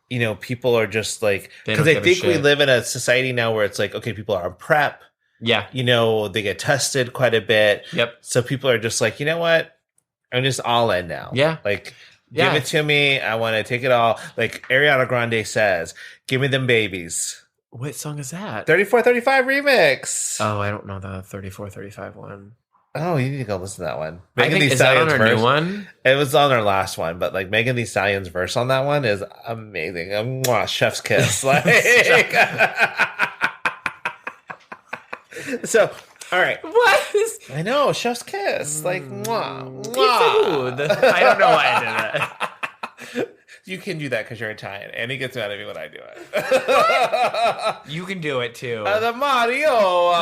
you know, people are just like, because I think we live in a society now where it's like, okay, people are on PrEP. Yeah. You know, they get tested quite a bit. Yep. So people are just like, you know what? I'm just all in now. Yeah. Like, give it to me. I want to take it all. Like Ariana Grande says, give me them babies. What song is that? 3435 remix. Oh, I don't know the 3435 one. Oh, you need to go listen to that one. Is that on her new one? It was on her last one, but like Megan Thee Stallion's verse on that one is amazing. Mwah, chef's kiss. Like, so, all right. What? I know, chef's kiss. Like, mwah, mwah. I don't know why I did that. You can do that because you're Italian, and he gets mad at me when I do it. You can do it too. The Mario,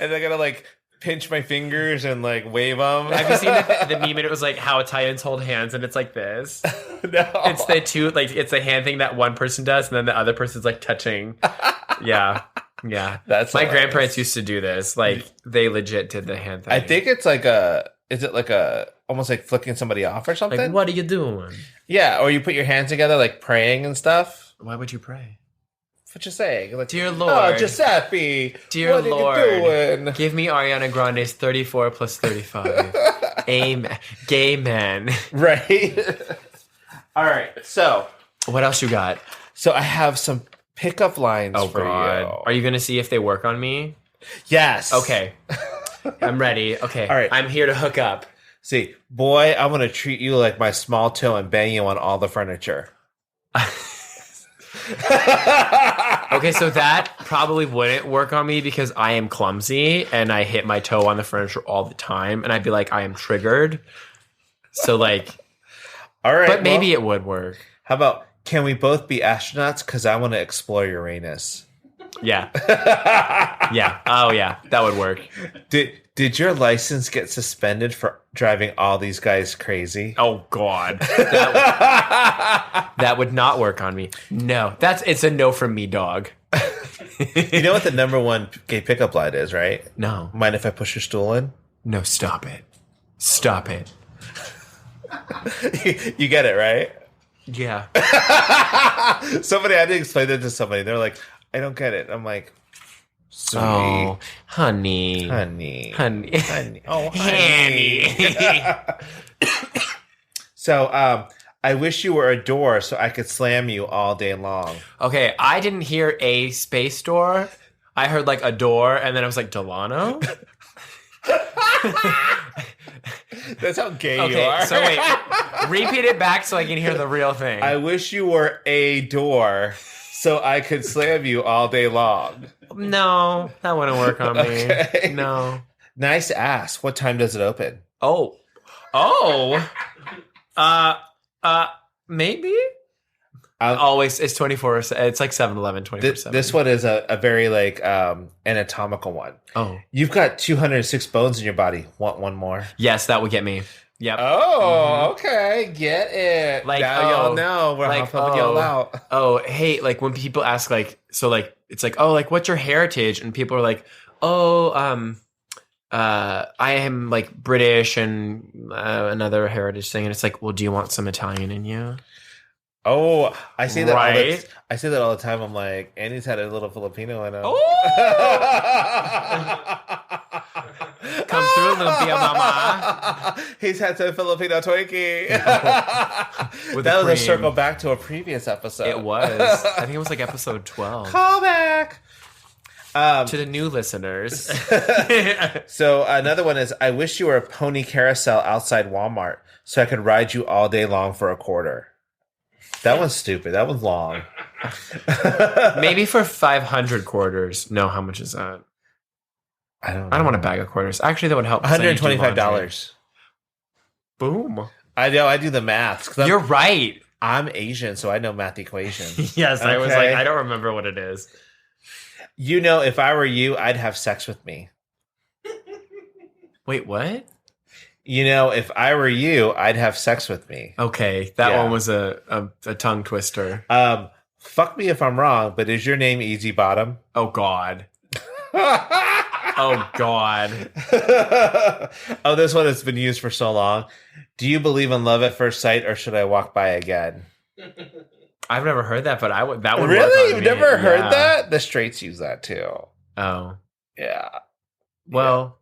and they're gonna like pinch my fingers and like wave them. Have you seen the meme? And it was like how Italians hold hands, and it's like this. No, it's the two like it's the hand thing that one person does, and then the other person's like touching. Yeah. That's my grandparents used to do this. Like they legit did the hand thing. I think it's like almost like flicking somebody off or something? Like, what are you doing? Yeah, or you put your hands together like praying and stuff. Why would you pray? What you saying? Like, dear Lord. Oh, Giuseppe. Dear what Lord. Are you doing? Give me Ariana Grande's 34 plus 35. Amen. Gay men. Right. All right. So. What else you got? So I have some pickup lines for you. Are you going to see if they work on me? Yes. Okay. I'm ready. Okay. All right. I'm here to hook up. See, boy, I'm going to treat you like my small toe and bang you on all the furniture. Okay, so that probably wouldn't work on me because I am clumsy and I hit my toe on the furniture all the time, and I'd be like, I am triggered. So like, All right. But maybe it would work. How about, can we both be astronauts? Because I want to explore Uranus. Yeah. Yeah. Oh, yeah. That would work. Did your license get suspended for driving all these guys crazy? Oh, God. That would not work on me. No. It's a no from me, dog. You know what the number one gay pickup line is, right? No. Mind if I push your stool in? No, stop it. Stop it. You get it, right? Yeah. Somebody, I had to explain that to somebody. They're like, I don't get it. I'm like, sweet. Oh, honey. Honey. Oh, Honey. So, I wish you were a door so I could slam you all day long. Okay, I didn't hear a space door. I heard like a door, and then I was like, Delano? That's how gay you Okay, are. so wait. Repeat it back so I can hear the real thing. I wish you were a door so I could slam you all day long. No, that wouldn't work on me. Okay. No. Nice ass. What time does it open? Oh. Maybe? Always, it's 24. It's like 7-Eleven 24/7. This one is a very like anatomical one. Oh. You've got 206 bones in your body. Want one more? Yes, that would get me. Yep. Oh, okay. Get it. Like, now y'all know. We're like, helping y'all out. Oh, hey, like when people ask like, so like, it's like, oh, like what's your heritage? And people are like, oh, I am like British and another heritage thing. And it's like, well, do you want some Italian in you? Oh, I say that. Right? I say that all the time. I'm like, Andy's had a little Filipino in him. Oh! Come through, Lumpia Mama. He's had some Filipino Twinkie. With That the was a cream. circle back to a previous episode. It was. I think it was like episode 12. Call back. To the new listeners. So another one is, I wish you were a pony carousel outside Walmart so I could ride you all day long for $0.25. That one's stupid. That one's long. Maybe for 500 quarters. No, how much is that? I don't know. I don't want a bag of quarters. Actually, that would help. 'cause I need to do laundry. $125. Boom. I know. I do the math. 'Cause You're right. I'm Asian, so I know math equations. Yes, I was Okay. like, I don't remember what it is. You know, if I were you, I'd have sex with me. Wait, what? You know, if I were you, I'd have sex with me. Okay, that Yeah. one was a tongue twister. Fuck me if I'm wrong, but is your name Easy Bottom? Oh, God. Oh, God. Oh, this one has been used for so long. Do you believe in love at first sight, or should I walk by again? I've never heard that, but that would work Really? on You've me. never heard Yeah. that? The straights use that too. Oh. Yeah. Well,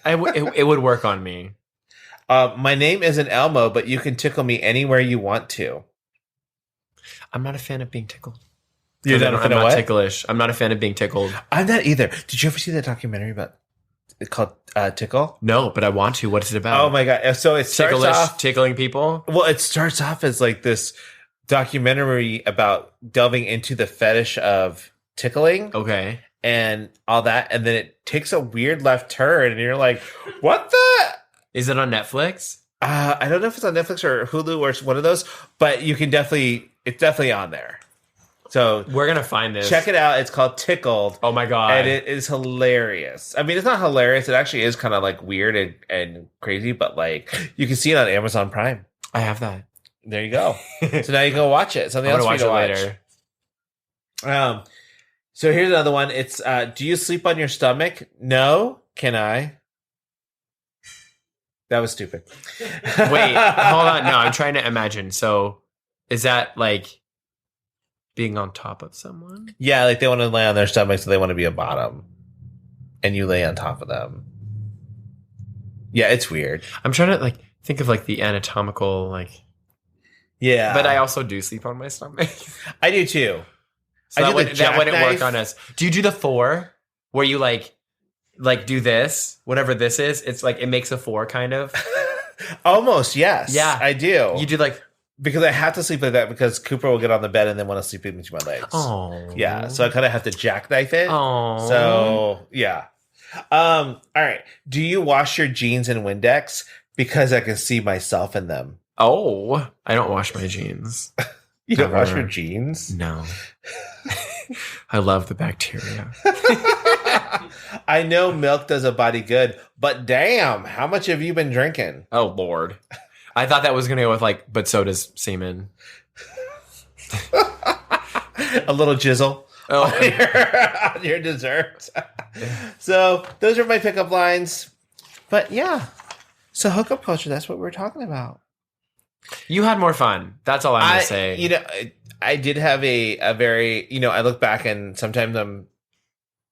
it would work on me. My name isn't Elmo, but you can tickle me anywhere you want to. I'm not a fan of being tickled. You're not a fan of what? ticklish. I'm not a fan of being tickled. I'm not either. Did you ever see that documentary about it called Tickle? No, but I want to. What is it about? Oh my god! So it starts Ticklish, off. tickling people. Well, it starts off as like this documentary about delving into the fetish of tickling Okay. and all that, and then it takes a weird left turn, and you're like, "What the?" Is it on Netflix? I don't know if it's on Netflix or Hulu or one of those, but you can it's definitely on there. So We're gonna find this. check it out. It's called Tickled. Oh my god. And it is hilarious. I mean, it's not hilarious. It actually is kind of like weird and crazy, but like you can see it on Amazon Prime. I have that. There you go. So now you can go watch it. Something I'm else gonna for watch you it to later. watch. So here's another one. It's do you sleep on your stomach? No. Can I? That was stupid. Wait, hold on. No, I'm trying to imagine. So, is that like being on top of someone? Yeah, like they want to lay on their stomach, so they want to be a bottom, and you lay on top of them. Yeah, it's weird. I'm trying to like think of like the anatomical like. Yeah, But I also do sleep on my stomach. I do too. So I that, do the that wouldn't work jackknife. on us. Do you do the 4 where you like do this, whatever this is? It's like it makes a 4 kind of. Almost, yes. Yeah. I do. You do like Because I have to sleep like that because Cooper will get on the bed and then want to sleep in between my legs. oh Yeah, so I kind of have to jackknife it. oh So, yeah. All right. Do you wash your jeans in Windex? Because I can see myself in them. Oh, I don't wash my jeans. You don't wash Ever. your jeans? No. I love the bacteria. I know milk does a body good, but damn, how much have you been drinking? Oh, Lord. I thought that was going to go with like, but so does semen. A little jizzle on your dessert. So those are my pickup lines. But yeah. So hookup culture, that's what we're talking about. You had more fun. That's all I'm going to say. You know, I did have a very, you know, I look back and sometimes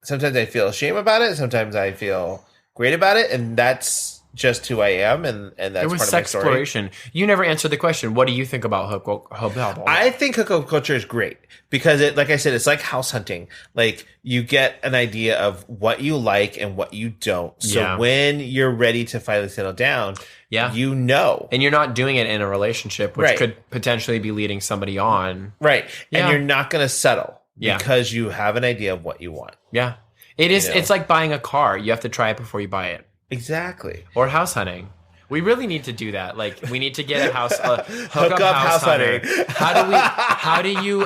I feel shame about it. Sometimes I feel great about it. And that's just who I am. And that's it was part of my story. exploration. You never answered the question. What do you think about hookup? I think hookup culture is great because it, like I said, it's like house hunting. Like you get an idea of what you like and what you don't. So when you're ready to finally settle down, you know. And you're not doing it in a relationship, which could potentially be leading somebody on. Right. Yeah. And you're not going to settle Yeah. because you have an idea of what you want. Yeah. It is. You know? It's like buying a car. You have to try it before you buy it. Exactly. Or house hunting. We really need to do that. Like, we need to get a house, Hookup house hunting. How do you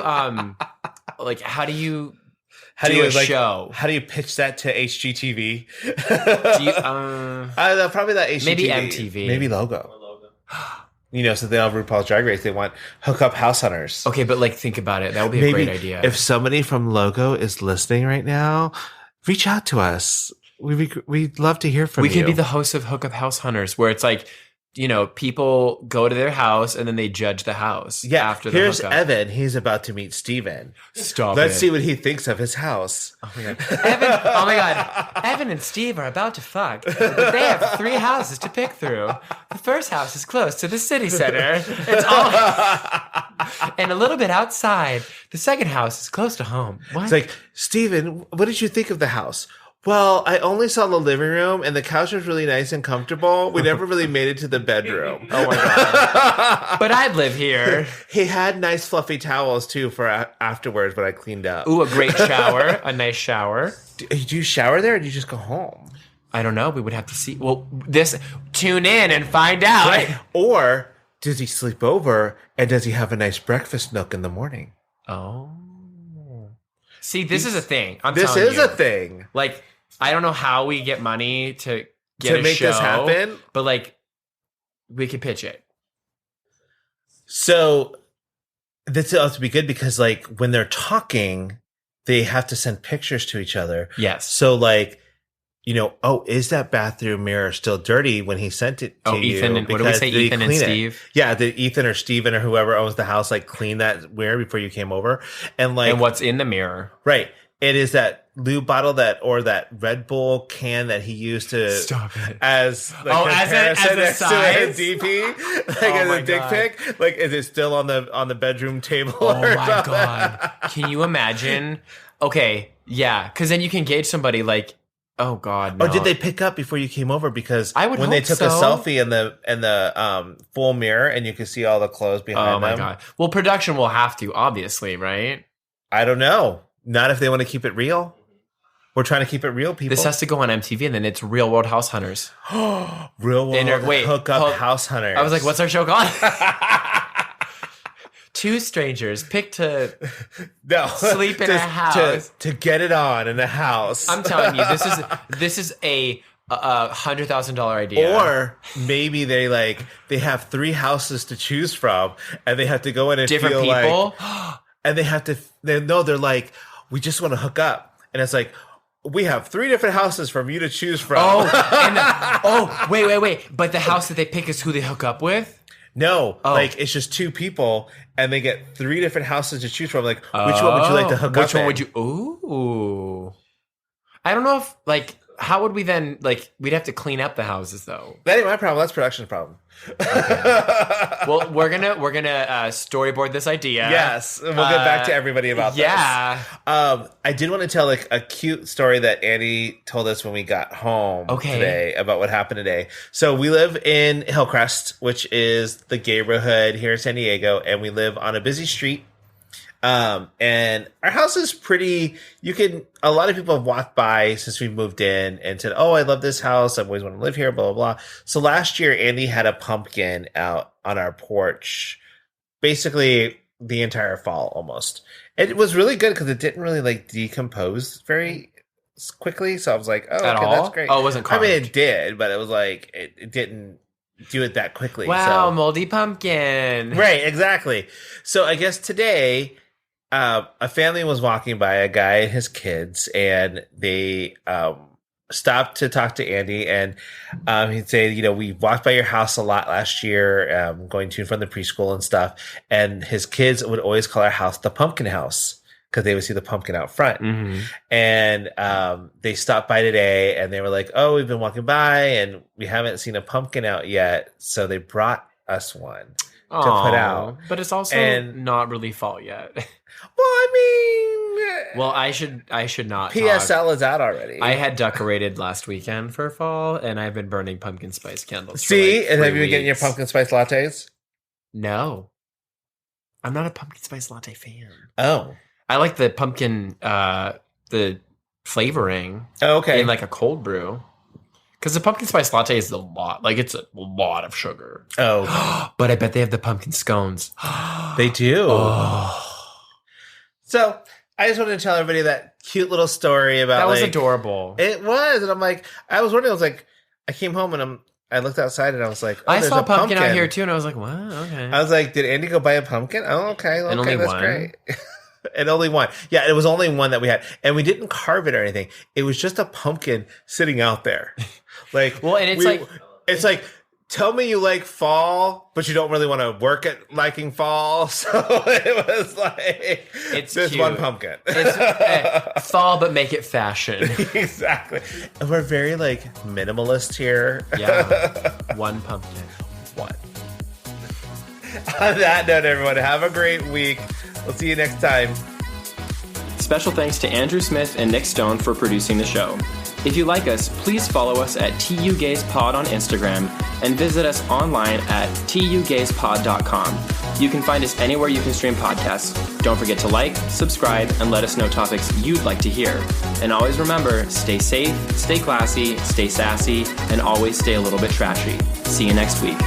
do a show? How do you pitch that to HGTV? Do you, probably that HGTV. Maybe MTV. Maybe Logo. You know, so they all have RuPaul's Drag Race. They want hookup house hunters. Okay, but like, think about it. That would be a great idea. If somebody from Logo is listening right now, reach out to us. We'd love to hear from you. We could be the hosts of Hookup House Hunters, where it's like, you know, people go to their house and then they judge the house. Yeah, after the here's hookup. Evan. He's about to meet Steven. Let's see what he thinks of his house. Oh my god, Evan and Steve are about to fuck, but they have 3 houses to pick through. The first house is close to the city center. It's all and a little bit outside. The second house is close to home. What? It's like, Steven, what did you think of the house? Well, I only saw the living room, and the couch was really nice and comfortable. We never really made it to the bedroom. Oh my god! But I'd live here. He had nice fluffy towels too for afterwards when I cleaned up. Ooh, a great shower, a nice shower. Do you shower there, or do you just go home? I don't know. We would have to see. Well, tune in and find out. Right. Or does he sleep over, and does he have a nice breakfast nook in the morning? Oh. See, this is a thing. This is a thing. Like, I don't know how we get money to make this happen, but like, we could pitch it. So this ought to be good because, like, when they're talking, they have to send pictures to each other. Yes. So, like, you know, is that bathroom mirror still dirty when he sent it to you? Ethan and what do we say? Ethan and Steve. Yeah, did Ethan or Steven or whoever owns the house like clean that mirror before you came over? And what's in the mirror? Right. It is that lube bottle or that Red Bull can that he used to stop it as as a size DP, like as a dick pic. Like, is it still on the bedroom table? Oh my god! Can you imagine? Okay, yeah, because then you can gauge somebody like. Oh God! No. Or did they pick up before you came over? Because I would when hope they took a so. selfie in the full mirror and you could see all the clothes behind them. Oh my God! Well, production will have to, obviously, right? I don't know. Not if they want to keep it real. We're trying to keep it real, people. This has to go on MTV, and then it's Real World House Hunters. Real World Hookup House Hunters. I was like, what's our show called? 2 strangers pick to sleep in a house to get it on in a house. I'm telling you, this is a $100,000 idea. Or maybe they have 3 houses to choose from, and they have to go in and different feel people, and they're like, we just want to hook up, and it's like, we have 3 different houses from you to choose from. Wait! But the house that they pick is who they hook up with. No, like it's just 2 people, and they get 3 different houses to choose from. Like, which one would you like to hook up? Which one would you? Ooh, I don't know if how would we then we'd have to clean up the houses though. That ain't my problem. That's production's problem. Okay. Well, we're gonna storyboard this idea. Yes, and we'll get back to everybody about this. Yeah. I did want to tell a cute story that Andy told us when we got home today about what happened today. So we live in Hillcrest, which is the gayborhood here in San Diego, and we live on a busy street. And our house is pretty, a lot of people have walked by since we moved in and said, oh, I love this house. I've always wanted to live here, blah, blah, blah. So last year, Andy had a pumpkin out on our porch, basically the entire fall almost. It was really good because it didn't really like decompose very quickly. So I was like, oh, At okay, all? that's great. Oh, it wasn't carved. I mean, it did, but it was like, it didn't do it that quickly. Wow, so. moldy pumpkin. Right, exactly. So I guess today, a family was walking by, a guy and his kids, and they stopped to talk to Andy, and he'd say, you know, we walked by your house a lot last year, going to and from the preschool and stuff, and his kids would always call our house the pumpkin house because they would see the pumpkin out front. Mm-hmm. And they stopped by today, and they were like, oh, we've been walking by, and we haven't seen a pumpkin out yet, so they brought us one to put out. But it's also not really fall yet. Well, I mean, well, I should not. PSL is out already. I had decorated last weekend for fall, and I've been burning pumpkin spice candles. See, for like and 3 have you been getting your weeks. pumpkin spice lattes? No, I'm not a pumpkin spice latte fan. Oh, I like the pumpkin, the flavoring. oh okay. In like a cold brew, because the pumpkin spice latte is a lot. Like it's a lot of sugar. Oh, But I bet they have the pumpkin scones. they do. Oh. So I just wanted to tell everybody that cute little story about That was like, adorable. It was, and I'm like, I was wondering. I was like, I came home and I looked outside and I was like, oh, I there's saw a a pumpkin out here too, and I was like, wow, okay. I was like, did Andy go buy a pumpkin? Oh, okay, And only that's one? great. And only one. Yeah, it was only one that we had. And we didn't carve it or anything. It was just a pumpkin sitting out there. Like, Well, and it's like, tell me you like fall, but you don't really want to work at liking fall. So it was like, It's there's cute. one pumpkin. It's fall, but make it fashion. Exactly. And we're very like minimalist here. Yeah, one pumpkin. One. On that note, everyone, have a great week. We'll see you next time. Special thanks to Andrew Smith and Nick Stone for producing the show. If you like us, please follow us at tugayspod on Instagram and visit us online at tugayspod.com. You can find us anywhere you can stream podcasts. Don't forget to like, subscribe, and let us know topics you'd like to hear. And always remember, stay safe, stay classy, stay sassy, and always stay a little bit trashy. See you next week.